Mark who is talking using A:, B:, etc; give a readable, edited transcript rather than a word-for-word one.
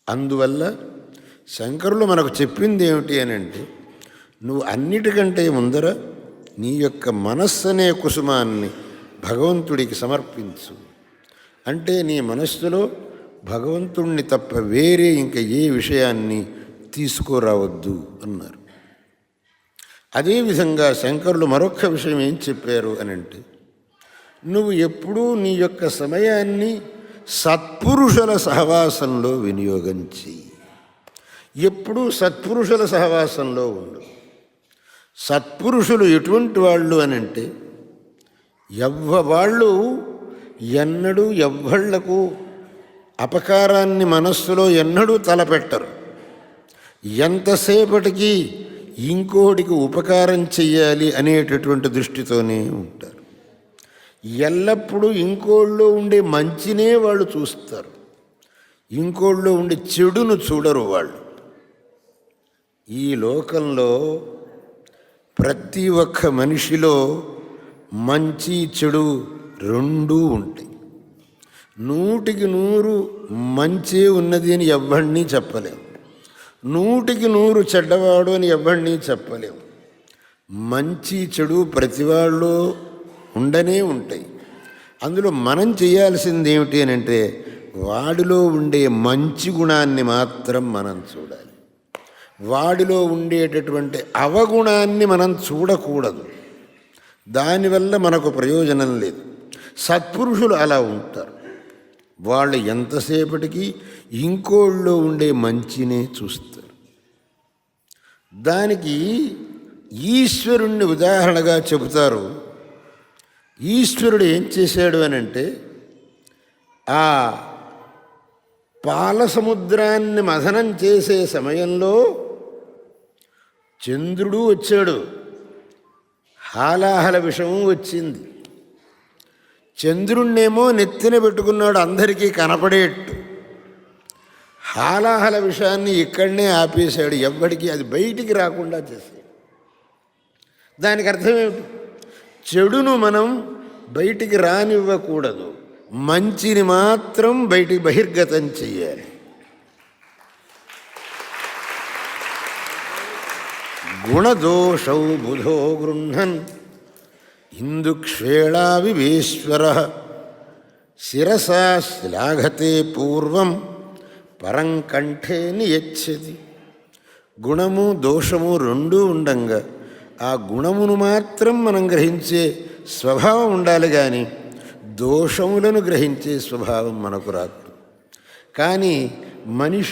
A: అందువల్ల శంకరులు మనకు చెప్పింది ఏమిటి అని అంటే, నువ్వు అన్నిటికంటే ముందర నీ యొక్క మనస్సు అనే కుసుమాన్ని భగవంతుడికి సమర్పించు. అంటే నీ మనస్సులో భగవంతుణ్ణి తప్ప వేరే ఇంకా ఏ విషయాన్ని తీసుకురావద్దు అన్నారు. అదేవిధంగా శంకరులు మరొక విషయం ఏం చెప్పారు అని అంటే, నువ్వు ఎప్పుడూ నీ యొక్క సమయాన్ని సత్పురుషుల సహవాసంలో వినియోగం చెయ్యి. ఎప్పుడూ సత్పురుషుల సహవాసంలో ఉండు. సత్పురుషులు ఎటువంటి వాళ్ళు అని అంటే, వాళ్ళు ఎన్నడూ ఎవ్వళ్లకు అపకారాన్ని మనస్సులో ఎన్నడూ తలపెట్టరు. ఎంతసేపటికి ఇంకోటికి ఉపకారం చెయ్యాలి అనేటటువంటి దృష్టితోనే ఉంటారు. ఎల్లప్పుడూ ఇంకోళ్ళలో ఉండే మంచినే వాళ్ళు చూస్తారు, ఇంకోళ్ళలో ఉండే చెడును చూడరు వాళ్ళు. ఈ లోకంలో ప్రతి ఒక్క మనిషిలో మంచి చెడు రెండూ ఉంటాయి. 100% మంచే ఉన్నది అని ఎవ్వడినీ చెప్పలేము, 100% చెడ్డవాడు అని ఎవ్వడినీ చెప్పలేము. మంచి చెడు ప్రతి వాళ్ళు ఉండనే ఉంటాయి. అందులో మనం చేయాల్సింది ఏమిటి అని అంటే, వాడిలో ఉండే మంచి గుణాన్ని మాత్రం మనం చూడాలి. వాడిలో ఉండేటటువంటి అవగుణాన్ని మనం చూడకూడదు. దానివల్ల మనకు ప్రయోజనం లేదు. సత్పురుషులు అలా ఉంటారు. వాళ్ళు ఎంతసేపటికి ఇంకోళ్ళలో ఉండే మంచినే చూస్తారు. దానికి ఈశ్వరుణ్ణి ఉదాహరణగా చెబుతారు. ఈశ్వరుడు ఏం చేశాడు అని అంటే, ఆ పాల సముద్రాన్ని మథనం చేసే సమయంలో చంద్రుడు వచ్చాడు, హాలాహల విషము వచ్చింది. చంద్రుణ్ణేమో నెత్తిన పెట్టుకున్నాడు అందరికీ కనపడేట్టు. హాలాహల విషయాన్ని ఇక్కడనే ఆపేశాడు, ఎవ్వడికి అది బయటికి రాకుండా చేశాడు. దానికి అర్థమేమిటి? చెడును మనం బయటికి రానివ్వకూడదు, మంచిని మాత్రం బయటికి బహిర్గతం చెయ్యాలి. గుణదోషౌ బుధో గృహ్ణన్ ఇందుక్షేళా వివేశ్వర శిరసా శ్లాఘతే పూర్వం పరం కంఠే నియచ్చతి. గుణము దోషము రెండూ ఉండంగా ఆ గుణమును మాత్రం మనం గ్రహించే స్వభావం ఉండాలి, కానీ దోషములను గ్రహించే స్వభావం మనకు రాదు. కానీ మనిషి